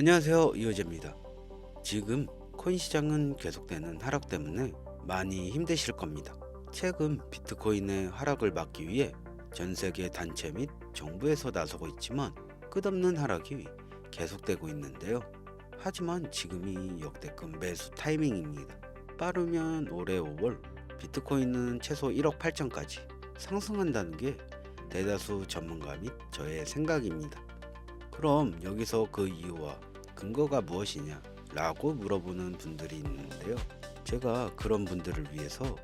안녕하세요, 이호재입니다. 지금 코인 시장은 계속되는 하락 때문에 많이 힘드실 겁니다. 최근 비트코인의 하락을 막기 위해 전 세계 단체 및 정부에서 나서고 있지만 끝없는 하락이 계속되고 있는데요. 하지만 지금이 역대급 매수 타이밍입니다. 빠르면 올해 5월 비트코인은 최소 1억 8천까지 상승한다는 게 대다수 전문가 및 저의 생각입니다. 그럼 여기서 그 이유와 근거가 무엇이냐 라고 물어보는 분들이 있는데요. 제가 그런 분들을 위해서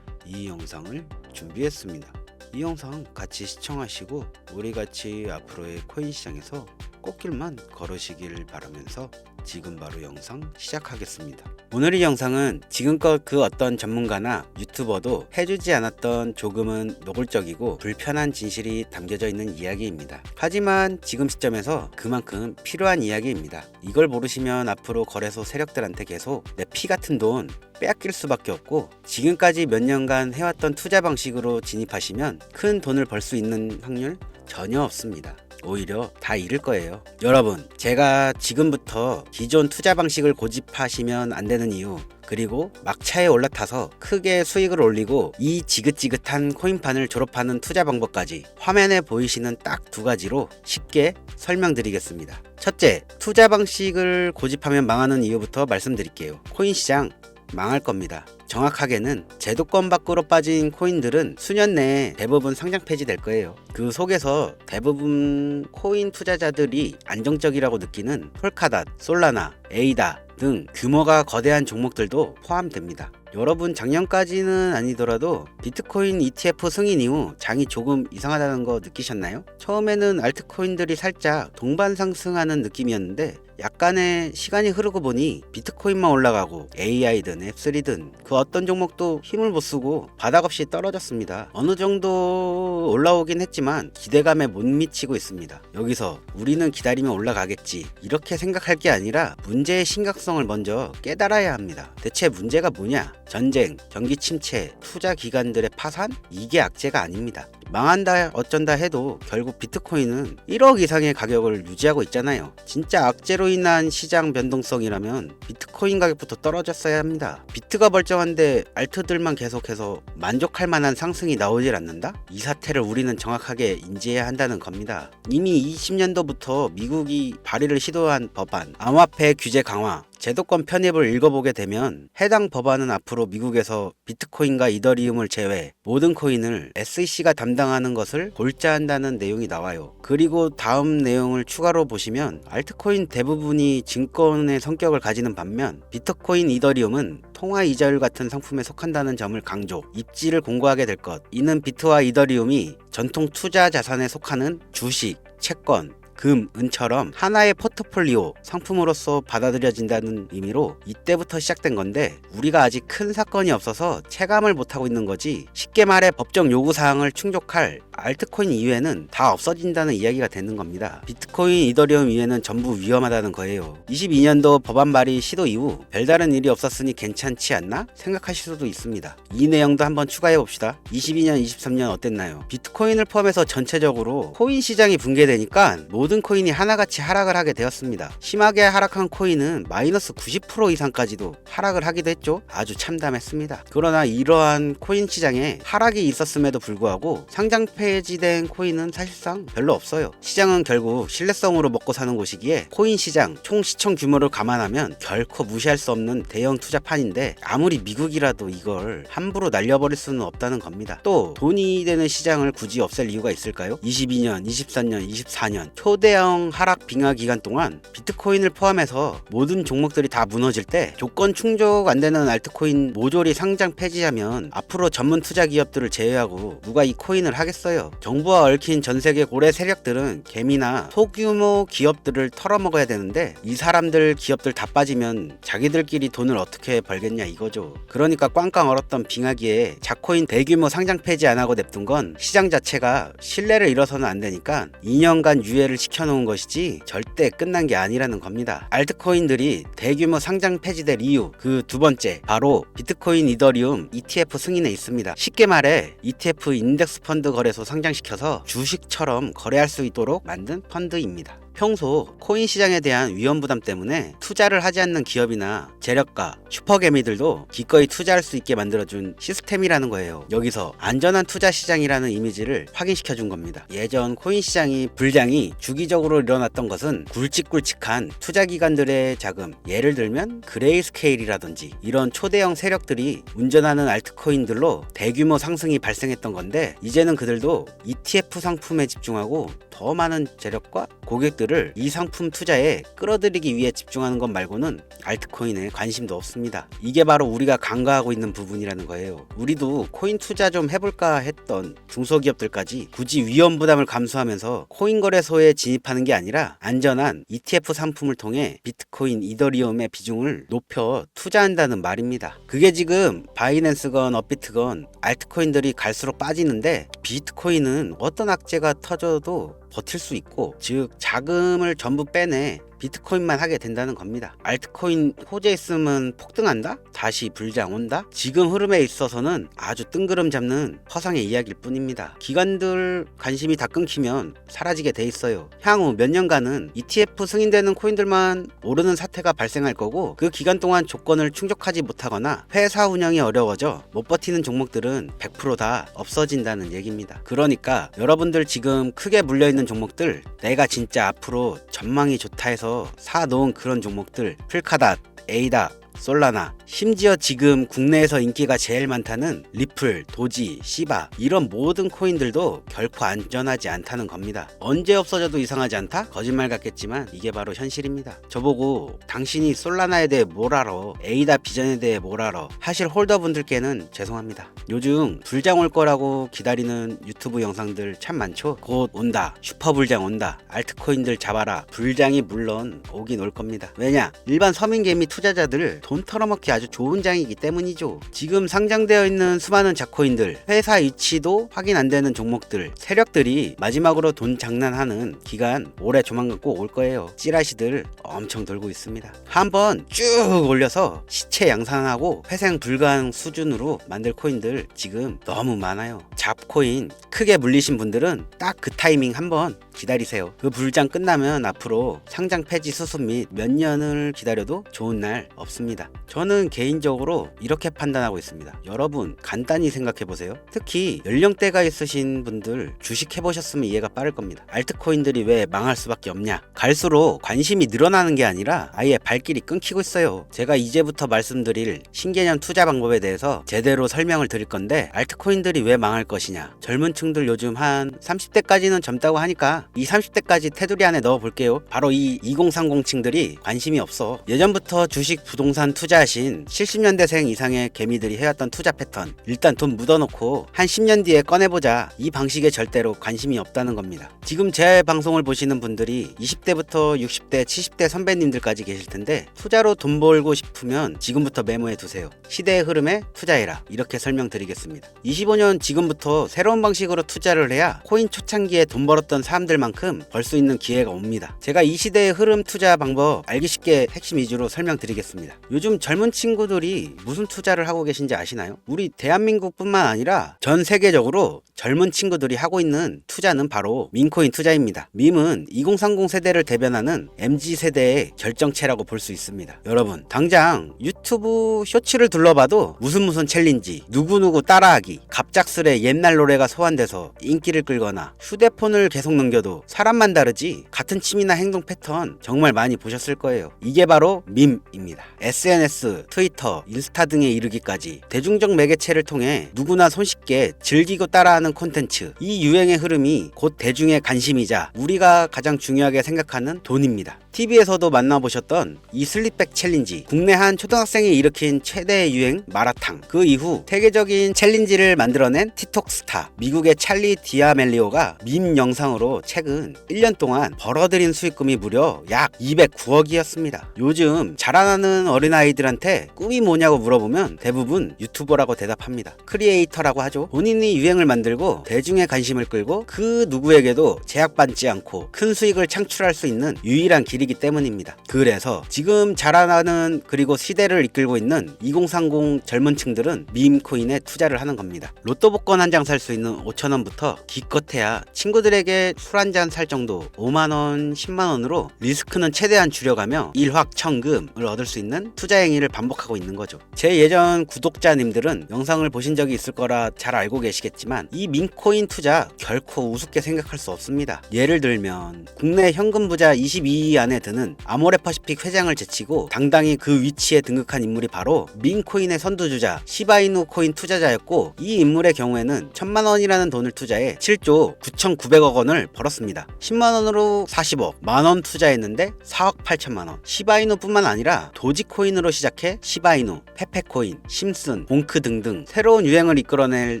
이 영상을 준비했습니다. 이 영상 같이 시청하시고 우리 같이 앞으로의 코인 시장에서 꽃길만 걸으시길 바라면서 지금 바로 영상 시작하겠습니다. 오늘의 영상은 지금껏 그 어떤 전문가나 유튜버도 해주지 않았던 조금은 노골적이고 불편한 진실이 담겨져 있는 이야기입니다. 하지만 지금 시점에서 그만큼 필요한 이야기입니다. 이걸 모르시면 앞으로 거래소 세력들한테 계속 내 피 같은 돈 빼앗길 수밖에 없고, 지금까지 몇 년간 해왔던 투자 방식으로 진입하시면 큰 돈을 벌 수 있는 확률 전혀 없습니다. 오히려 다 잃을 거예요. 여러분, 제가 지금부터 기존 투자 방식을 고집하시면 안 되는 이유, 그리고 막차에 올라타서 크게 수익을 올리고 이 지긋지긋한 코인판을 졸업하는 투자 방법까지 화면에 보이시는 딱 두 가지로 쉽게 설명드리겠습니다. 첫째, 투자 방식을 고집하면 망하는 이유부터 말씀드릴게요. 코인 시장 망할 겁니다. 정확하게는 제도권 밖으로 빠진 코인들은 수년 내에 대부분 상장 폐지될 거예요. 그 속에서 대부분 코인 투자자들이 안정적이라고 느끼는 폴카닷, 솔라나, 에이다 등 규모가 거대한 종목들도 포함됩니다. 여러분, 작년까지는 아니더라도 비트코인 ETF 승인 이후 장이 조금 이상하다는 거 느끼셨나요? 처음에는 알트코인들이 살짝 동반 상승하는 느낌이었는데 약간의 시간이 흐르고 보니 비트코인만 올라가고 AI든 앱3든 그 어떤 종목도 힘을 못 쓰고 바닥 없이 떨어졌습니다. 어느 정도 올라오긴 했지만 기대감에 못 미치고 있습니다. 여기서 우리는 기다리면 올라가겠지 이렇게 생각할 게 아니라 문제의 심각성을 먼저 깨달아야 합니다. 대체 문제가 뭐냐? 전쟁, 경기 침체, 투자 기관들의 파산? 이게 악재가 아닙니다. 망한다 어쩐다 해도 결국 비트코인은 1억 이상의 가격을 유지하고 있잖아요. 진짜 악재로 인한 시장 변동성이라면 비트코인 가격부터 떨어졌어야 합니다. 비트가 멀쩡한데 알트들만 계속해서 만족할 만한 상승이 나오질 않는다? 이 사태를 우리는 정확하게 인지해야 한다는 겁니다. 이미 20년도부터 미국이 발의를 시도한 법안, 암호화폐 규제 강화, 제도권 편입을 읽어보게 되면 해당 법안은 앞으로 미국에서 비트코인과 이더리움을 제외 모든 코인을 SEC가 담당하는 것을 골자한다는 내용이 나와요. 그리고 다음 내용을 추가로 보시면 알트코인 대부분이 증권의 성격을 가지는 반면 비트코인, 이더리움은 통화 이자율 같은 상품에 속한다는 점을 강조, 입지를 공고하게 될 것. 이는 비트와 이더리움이 전통 투자 자산에 속하는 주식, 채권, 금, 은처럼 하나의 포트폴리오 상품으로서 받아들여진다는 의미로 이때부터 시작된 건데, 우리가 아직 큰 사건이 없어서 체감을 못하고 있는 거지, 쉽게 말해 법정 요구사항을 충족할 알트코인 이외에는 다 없어진다는 이야기가 되는 겁니다. 비트코인, 이더리움 이외에는 전부 위험하다는 거예요. 22년도 법안 발의 시도 이후 별다른 일이 없었으니 괜찮지 않나 생각하실 수도 있습니다. 이 내용도 한번 추가해 봅시다. 22년, 23년 어땠나요? 비트코인을 포함해서 전체적으로 코인 시장이 붕괴되니까 모든 코인이 하나같이 하락을 하게 되었습니다. 심하게 하락한 코인은 마이너스 90% 이상까지도 하락을 하기도 했죠. 아주 참담했습니다. 그러나 이러한 코인 시장에 하락이 있었음에도 불구하고 상장 폐지된 코인은 사실상 별로 없어요. 시장은 결국 신뢰성으로 먹고 사는 곳이기에 코인 시장 총 시총 규모를 감안하면 결코 무시할 수 없는 대형 투자판인데, 아무리 미국이라도 이걸 함부로 날려버릴 수는 없다는 겁니다. 또 돈이 되는 시장을 굳이 없앨 이유가 있을까요? 22년, 23년, 24년 초대형 하락 빙하 기간 동안 비트코인을 포함해서 모든 종목들이 다 무너질 때 조건 충족 안 되는 알트코인 모조리 상장 폐지하면 앞으로 전문 투자 기업들을 제외하고 누가 이 코인을 하겠어요? 정부와 얽힌 전 세계 고래 세력들은 개미나 소규모 기업들을 털어먹어야 되는데, 이 사람들 기업들 다 빠지면 자기들끼리 돈을 어떻게 벌겠냐 이거죠. 그러니까 꽝꽝 얼었던 빙하기에 자코인 대규모 상장 폐지 안 하고 냅둔 건 시장 자체가 신뢰를 잃어서는 안 되니까 2년간 유예를 시켜놓은 것이지 절대 끝난 게 아니라는 겁니다. 알트코인들이 대규모 상장 폐지될 이유, 그 두 번째, 바로 비트코인, 이더리움 ETF 승인에 있습니다. 쉽게 말해 ETF 인덱스 펀드 거래소 상장시켜서 주식처럼 거래할 수 있도록 만든 펀드입니다. 평소 코인 시장에 대한 위험 부담 때문에 투자를 하지 않는 기업이나 재력가, 슈퍼개미들도 기꺼이 투자할 수 있게 만들어준 시스템이라는 거예요. 여기서 안전한 투자 시장이라는 이미지를 확인시켜 준 겁니다. 예전 코인 시장이 불장이 주기적으로 일어났던 것은 굵직굵직한 투자 기관들의 자금, 예를 들면 그레이스케일이라든지 이런 초대형 세력들이 운전하는 알트코인들로 대규모 상승이 발생했던 건데, 이제는 그들도 ETF 상품에 집중하고 더 많은 재력과 고객들을 이 상품 투자에 끌어들이기 위해 집중하는 것 말고는 알트코인에 관심도 없습니다. 이게 바로 우리가 간과하고 있는 부분이라는 거예요. 우리도 코인 투자 좀 해볼까 했던 중소기업들까지 굳이 위험 부담을 감수하면서 코인 거래소에 진입하는 게 아니라 안전한 ETF 상품을 통해 비트코인, 이더리움의 비중을 높여 투자한다는 말입니다. 그게 지금 바이낸스건 업비트건 알트코인들이 갈수록 빠지는데, 비트코인은 어떤 악재가 터져도 버틸 수 있고, 즉 자금을 전부 빼내 비트코인만 하게 된다는 겁니다. 알트코인 호재 있으면 폭등한다? 다시 불장 온다? 지금 흐름에 있어서는 아주 뜬구름 잡는 허상의 이야기일 뿐입니다. 기관들 관심이 다 끊기면 사라지게 돼 있어요. 향후 몇 년간은 ETF 승인되는 코인들만 오르는 사태가 발생할 거고, 그 기간 동안 조건을 충족하지 못하거나 회사 운영이 어려워져 못 버티는 종목들은 100% 다 없어진다는 얘기입니다. 그러니까 여러분들 지금 크게 물려있는 종목들, 내가 진짜 앞으로 전망이 좋다 해서 사놓은 그런 종목들, 풀카닷, 에이다, 솔라나, 심지어 지금 국내에서 인기가 제일 많다는 리플, 도지, 시바, 이런 모든 코인들도 결코 안전하지 않다는 겁니다. 언제 없어져도 이상하지 않다? 거짓말 같겠지만 이게 바로 현실입니다. 저보고 당신이 솔라나에 대해 뭘 알아, 에이다 비전에 대해 뭘 알아 하실 홀더분들께는 죄송합니다. 요즘 불장 올 거라고 기다리는 유튜브 영상들 참 많죠. 곧 온다, 슈퍼불장 온다, 알트코인들 잡아라. 불장이 물론 오긴 올 겁니다. 왜냐? 일반 서민개미 투자자들 돈 털어먹기 아주 좋은 장이기 때문이죠. 지금 상장되어 있는 수많은 자코인들, 회사 위치도 확인 안 되는 종목들, 세력들이 마지막으로 돈 장난하는 기간 올해 조만간 꼭 올 거예요. 찌라시들 엄청 돌고 있습니다. 한번 쭉 올려서 시체 양산하고 회생 불가능 수준으로 만들 코인들 지금 너무 많아요. 잡코인 크게 물리신 분들은 딱 그 타이밍 한번 기다리세요. 그 불장 끝나면 앞으로 상장 폐지 수습 및 몇 년을 기다려도 좋은 날 없습니다. 저는 개인적으로 이렇게 판단하고 있습니다. 여러분 간단히 생각해보세요. 특히 연령대가 있으신 분들 주식 해보셨으면 이해가 빠를 겁니다. 알트코인들이 왜 망할 수밖에 없냐? 갈수록 관심이 늘어나는 게 아니라 아예 발길이 끊기고 있어요. 제가 이제부터 말씀드릴 신개념 투자 방법에 대해서 제대로 설명을 드릴 건데, 알트코인들이 왜 망할 것이냐? 젊은 층들 요즘 한 30대까지는 젊다고 하니까 이 30대까지 테두리 안에 넣어볼게요. 바로 이 2030 층들이 관심이 없어. 예전부터 주식, 부동산 투자하신 70년대생 이상의 개미들이 해왔던 투자 패턴, 일단 돈 묻어놓고 한 10년 뒤에 꺼내보자, 이 방식에 절대로 관심이 없다는 겁니다. 지금 제 방송을 보시는 분들이 20대부터 60대, 70대 선배님들까지 계실 텐데, 투자로 돈 벌고 싶으면 지금부터 메모해 두세요. 시대의 흐름에 투자해라, 이렇게 설명드리겠습니다. 25년 지금부터 새로운 방식으로 투자를 해야 코인 초창기에 돈 벌었던 사람들만큼 벌 수 있는 기회가 옵니다. 제가 이 시대의 흐름 투자 방법 알기 쉽게 핵심 위주로 설명드리겠습니다. 요즘 젊은 친구들이 무슨 투자를 하고 계신지 아시나요? 우리 대한민국뿐만 아니라 전 세계적으로 젊은 친구들이 하고 있는 투자는 바로 밈코인 투자입니다. 밈은 2030 세대를 대변하는 MZ세대의 결정체라고 볼 수 있습니다. 여러분 당장 유튜브 쇼츠를 둘러봐도 무슨 챌린지, 누구누구 따라하기, 갑작스레 옛날 노래가 소환돼서 인기를 끌거나, 휴대폰을 계속 넘겨도 사람만 다르지 같은 취미나 행동 패턴 정말 많이 보셨을 거예요. 이게 바로 밈입니다. SNS, 트위터, 인스타 등에 이르기까지 대중적 매개체를 통해 누구나 손쉽게 즐기고 따라하는 콘텐츠, 이 유행의 흐름이 곧 대중의 관심이자 우리가 가장 중요하게 생각하는 돈입니다. TV에서도 만나보셨던 이 슬립백 챌린지, 국내 한 초등학생이 일으킨 최대의 유행 마라탕, 그 이후 세계적인 챌린지를 만들어낸 틱톡 스타 미국의 찰리 디아멜리오가 밈 영상으로 최근 1년 동안 벌어들인 수익금이 무려 약 209억이었습니다. 요즘 자라나는 어린아이들한테 꿈이 뭐냐고 물어보면 대부분 유튜버라고 대답합니다. 크리에이터라고 하죠. 본인이 유행을 만들고 대중의 관심을 끌고 그 누구에게도 제약받지 않고 큰 수익을 창출할 수 있는 유일한 길이 드리기 때문입니다. 그래서 지금 자라나는 그리고 시대를 이끌고 있는 2030 젊은 층들은 밈코인에 투자를 하는 겁니다. 로또 복권 한 장 살 수 있는 5,000원부터 기껏해야 친구들에게 술 한 잔 살 정도 5만원, 10만원으로 리스크는 최대한 줄여가며 일확천금을 얻을 수 있는 투자 행위를 반복하고 있는 거죠. 제 예전 구독자님들은 영상을 보신 적이 있을 거라 잘 알고 계시겠지만 이 밈코인 투자 결코 우습게 생각할 수 없습니다. 예를 들면 국내 현금 부자 22위 안에 드는 아모레퍼시픽 회장을 제치고 당당히 그 위치에 등극한 인물이 바로 밈코인의 선두주자 시바이누 코인 투자자였고, 이 인물의 경우에는 1,000만원이라는 돈을 투자해 7조 9,900억 원을 벌었습니다. 10만원으로 40억, 만원 투자했는데 4억 8천만원. 시바이누 뿐만 아니라 도지코인으로 시작해 시바이누, 페페코인, 심슨, 봉크 등등 새로운 유행을 이끌어낼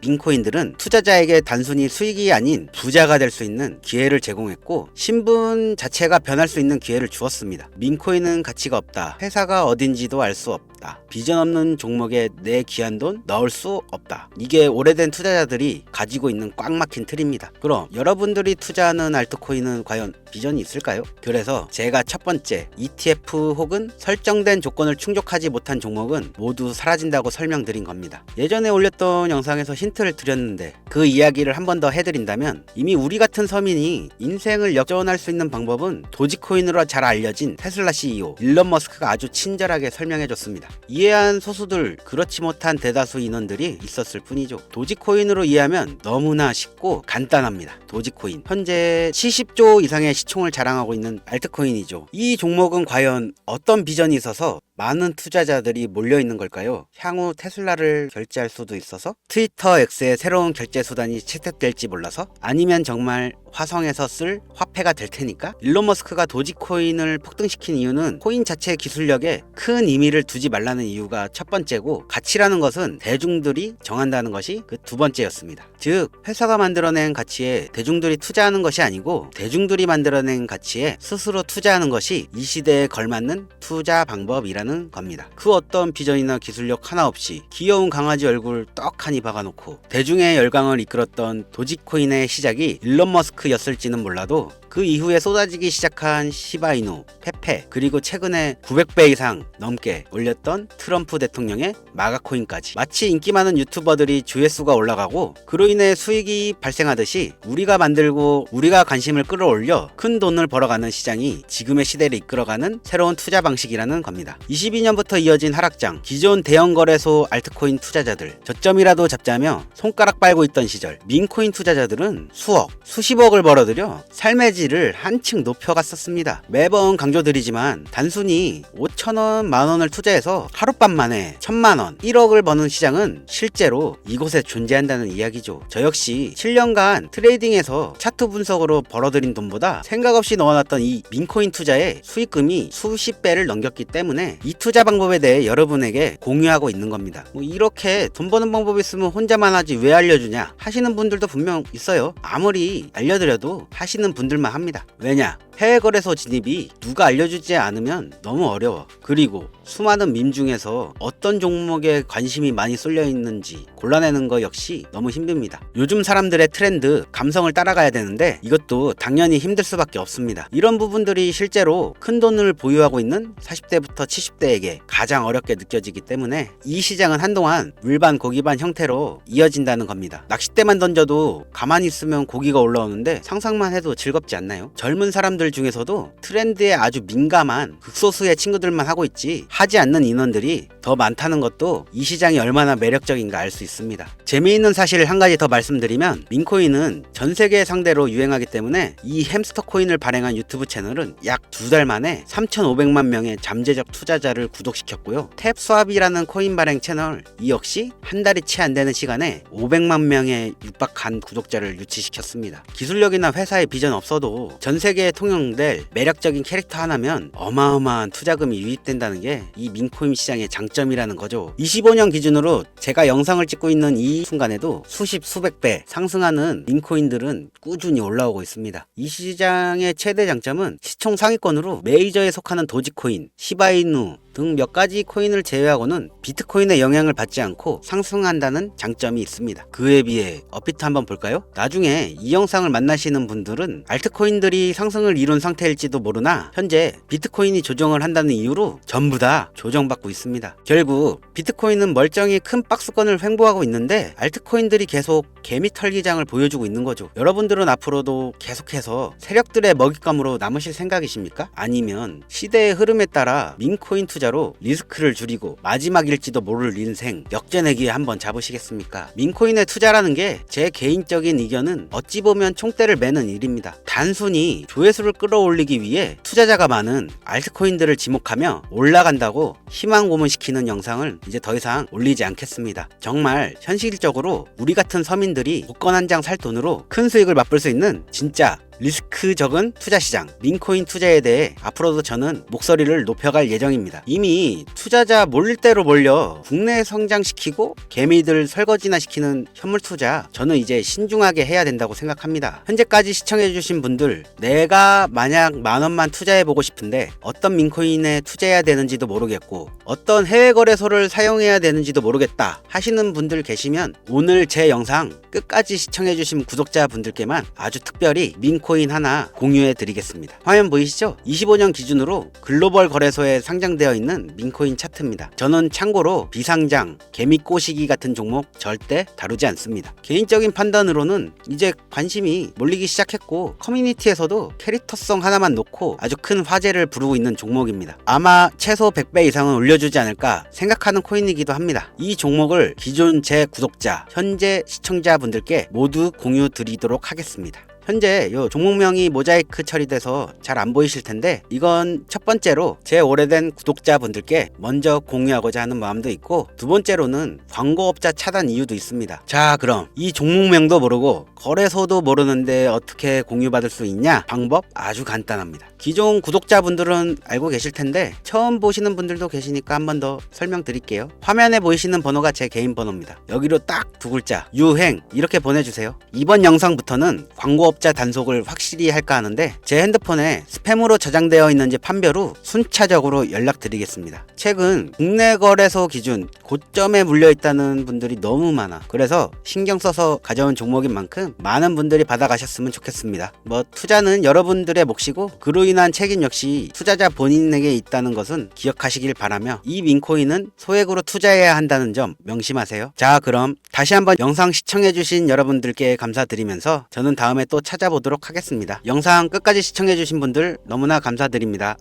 밈코인들은 투자자에게 단순히 수익이 아닌 부자가 될 수 있는 기회를 제공했고, 신분 자체가 변할 수 있는 기회를 주었습니다. 밈코인은 가치가 없다. 회사가 어딘지도 알 수 없다. 비전 없는 종목에 내 귀한 돈 넣을 수 없다. 이게 오래된 투자자들이 가지고 있는 꽉 막힌 틀입니다. 그럼 여러분들이 투자하는 알트코인은 과연 비전이 있을까요? 그래서 제가 첫 번째, ETF 혹은 설정된 조건을 충족하지 못한 종목은 모두 사라진다고 설명드린 겁니다. 예전에 올렸던 영상에서 힌트를 드렸는데 그 이야기를 한 번 더 해드린다면, 이미 우리 같은 서민이 인생을 역전할 수 있는 방법은 도지코인으로 잘 알려진 테슬라 CEO 일론 머스크가 아주 친절하게 설명해줬습니다. 이해한 소수들, 그렇지 못한 대다수 인원들이 있었을 뿐이죠. 도지코인으로 이해하면 너무나 쉽고 간단합니다. 도지코인 현재 70조 이상의 시총을 자랑하고 있는 알트코인이죠. 이 종목은 과연 어떤 비전이 있어서 많은 투자자들이 몰려있는 걸까요? 향후 테슬라를 결제할 수도 있어서? 트위터 X의 새로운 결제 수단이 채택될지 몰라서? 아니면 정말 화성에서 쓸 화폐가 될 테니까? 일론 머스크가 도지코인을 폭등시킨 이유는 코인 자체의 기술력에 큰 의미를 두지 말라는 이유가 첫 번째고, 가치라는 것은 대중들이 정한다는 것이 그 두 번째였습니다. 즉, 회사가 만들어낸 가치에 대중들이 투자하는 것이 아니고 대중들이 만들어낸 가치에 스스로 투자하는 것이 이 시대에 걸맞는 투자 방법이라는 겁니다. 그 어떤 비전이나 기술력 하나 없이 귀여운 강아지 얼굴 떡하니 박아놓고 대중의 열광을 이끌었던 도지코인의 시작이 일론 머스크였을지는 몰라도 그 이후에 쏟아지기 시작한 시바이누, 페페, 그리고 최근에 900배 이상 넘게 올렸던 트럼프 대통령의 마가코인까지, 마치 인기 많은 유튜버들이 조회수가 올라가고 그로 인해 수익이 발생하듯이 우리가 만들고 우리가 관심을 끌어올려 큰 돈을 벌어가는 시장이 지금의 시대를 이끌어가는 새로운 투자 방식이라는 겁니다. 22년부터 이어진 하락장, 기존 대형 거래소 알트코인 투자자들 저점이라도 잡자며 손가락 빨고 있던 시절 밈코인 투자자들은 수억, 수십억을 벌어들여 삶의 질을 한층 높여갔었습니다. 매번 강조드리지만 단순히 5천원, 만원을 투자해서 하룻밤 만에 1,000만원, 1억을 버는 시장은 실제로 이곳에 존재한다는 이야기죠. 저 역시 7년간 트레이딩에서 차트 분석으로 벌어들인 돈보다 생각 없이 넣어놨던 이 밈코인 투자에 수익금이 수십 배를 넘겼기 때문에 이 투자 방법에 대해 여러분에게 공유하고 있는 겁니다. 이렇게 돈 버는 방법이 있으면 혼자만 하지 왜 알려주냐 하시는 분들도 분명 있어요. 아무리 알려드려도 하시는 분들만 합니다. 왜냐? 해외 거래소 진입이 누가 알려주지 않으면 너무 어려워. 그리고 수많은 밈 중에서 어떤 종목에 관심이 많이 쏠려 있는지 골라내는 거 역시 너무 힘듭니다. 요즘 사람들의 트렌드, 감성을 따라가야 되는데 이것도 당연히 힘들 수밖에 없습니다. 이런 부분들이 실제로 큰 돈을 보유하고 있는 40대부터 70대에게 가장 어렵게 느껴지기 때문에 이 시장은 한동안 물반 고기반 형태로 이어진다는 겁니다. 낚싯대만 던져도 가만히 있으면 고기가 올라오는데 상상만 해도 즐겁지 않나요? 젊은 사람들 중에서도 트렌드에 아주 민감한 극소수의 친구들만 하고 있지 하지 않는 인원들이 더 많다는 것도 이 시장이 얼마나 매력적인가 알 수 있습니다. 재미있는 사실을 한 가지 더 말씀드리면, 밈코인은 전 세계 상대로 유행하기 때문에 이 햄스터 코인을 발행한 유튜브 채널은 약 2달 만에 3,500만 명의 잠재적 투자자를 구독시켰고요. 탭스왑이라는 코인 발행 채널 이 역시 한 달이 채 안 되는 시간에 500만 명의 육박한 구독자를 유치시켰습니다. 기술력이나 회사의 비전 없어도 전 세계에 통용될 매력적인 캐릭터 하나면 어마어마한 투자금이 유입된다는 게 이 밈코인 시장의 장점이라는 거죠. 25년 기준으로 제가 영상을 찍고 있는 이 순간에도 수십 수백 배 상승하는 밈코인들은 꾸준히 올라오고 있습니다. 이 시장의 최대 장점은 시총 상위권으로 메이저에 속하는 도지코인, 시바이누 등 몇 가지 코인을 제외하고는 비트코인의 영향을 받지 않고 상승한다는 장점이 있습니다. 그에 비해 업비트 한번 볼까요? 나중에 이 영상을 만나시는 분들은 알트코인들이 상승을 이룬 상태일지도 모르나 현재 비트코인이 조정을 한다는 이유로 전부 다 조정받고 있습니다. 결국 비트코인은 멀쩡히 큰 박스권을 횡보하고 있는데 알트코인들이 계속 개미 털기장을 보여주고 있는 거죠. 여러분들은 앞으로도 계속해서 세력들의 먹잇감으로 남으실 생각이십니까? 아니면 시대의 흐름에 따라 밈코인 투자로 리스크를 줄이고 마지막일지도 모를 인생 역전내기에 한번 잡으시겠습니까? 밈코인에 투자라는 게 제 개인적인 의견은 어찌 보면 총대를 매는 일입니다. 단순히 조회수를 끌어올리기 위해 투자자가 많은 알트코인들을 지목하며 올라간다고 희망 고문시키는 영상을 이제 더 이상 올리지 않겠습니다. 정말 현실적으로 우리 같은 서민들이 복권 한 장 살 돈으로 큰 수익을 맛볼 수 있는 진짜 리스크 적은 투자시장 밈코인 투자에 대해 앞으로도 저는 목소리를 높여갈 예정입니다. 이미 투자자 몰릴 대로 몰려 국내 성장시키고 개미들 설거지나 시키는 현물 투자 저는 이제 신중하게 해야 된다고 생각합니다. 현재까지 시청해주신 분들 내가 만약 10,000원만 투자해보고 싶은데 어떤 밈코인에 투자해야 되는지도 모르겠고 어떤 해외 거래소를 사용해야 되는지도 모르겠다 하시는 분들 계시면 오늘 제 영상 끝까지 시청해주신 구독자분들께만 아주 특별히 밈코인 하나 공유해 드리겠습니다. 화면 보이시죠? 25년 기준으로 글로벌 거래소에 상장되어 있는 밈코인 차트입니다. 저는 참고로 비상장, 개미꼬시기 같은 종목 절대 다루지 않습니다. 개인적인 판단으로는 이제 관심이 몰리기 시작했고 커뮤니티에서도 캐릭터성 하나만 놓고 아주 큰 화제를 부르고 있는 종목입니다. 아마 최소 100배 이상은 올려주지 않을까 생각하는 코인이기도 합니다. 이 종목을 기존 제 구독자, 현재 시청자분들께 모두 공유 드리도록 하겠습니다. 현재 요 종목명이 모자이크 처리돼서 잘 안 보이실 텐데 이건 첫 번째로 제 오래된 구독자분들께 먼저 공유하고자 하는 마음도 있고 두 번째로는 광고업자 차단 이유도 있습니다. 자, 그럼 이 종목명도 모르고 거래소도 모르는데 어떻게 공유받을 수 있냐? 방법 아주 간단합니다. 기존 구독자분들은 알고 계실 텐데 처음 보시는 분들도 계시니까 한 번 더 설명드릴게요. 화면에 보이시는 번호가 제 개인 번호입니다. 여기로 딱 두 글자 유행 이렇게 보내주세요. 이번 영상부터는 광고업자 단속을 확실히 할까 하는데 제 핸드폰에 스팸으로 저장되어 있는지 판별 후 순차적으로 연락드리겠습니다. 최근 국내 거래소 기준 고점에 물려있다는 분들이 너무 많아. 그래서 신경 써서 가져온 종목인 만큼 많은 분들이 받아가셨으면 좋겠습니다. 뭐 투자는 여러분들의 몫이고 그로 인한 책임 역시 투자자 본인에게 있다는 것은 기억하시길 바라며 이 밈코인은 소액으로 투자해야 한다는 점 명심하세요. 자, 그럼 다시 한번 영상 시청해주신 여러분들께 감사드리면서 저는 다음에 또 찾아보도록 하겠습니다. 영상 끝까지 시청해주신 분들 너무나 감사드립니다.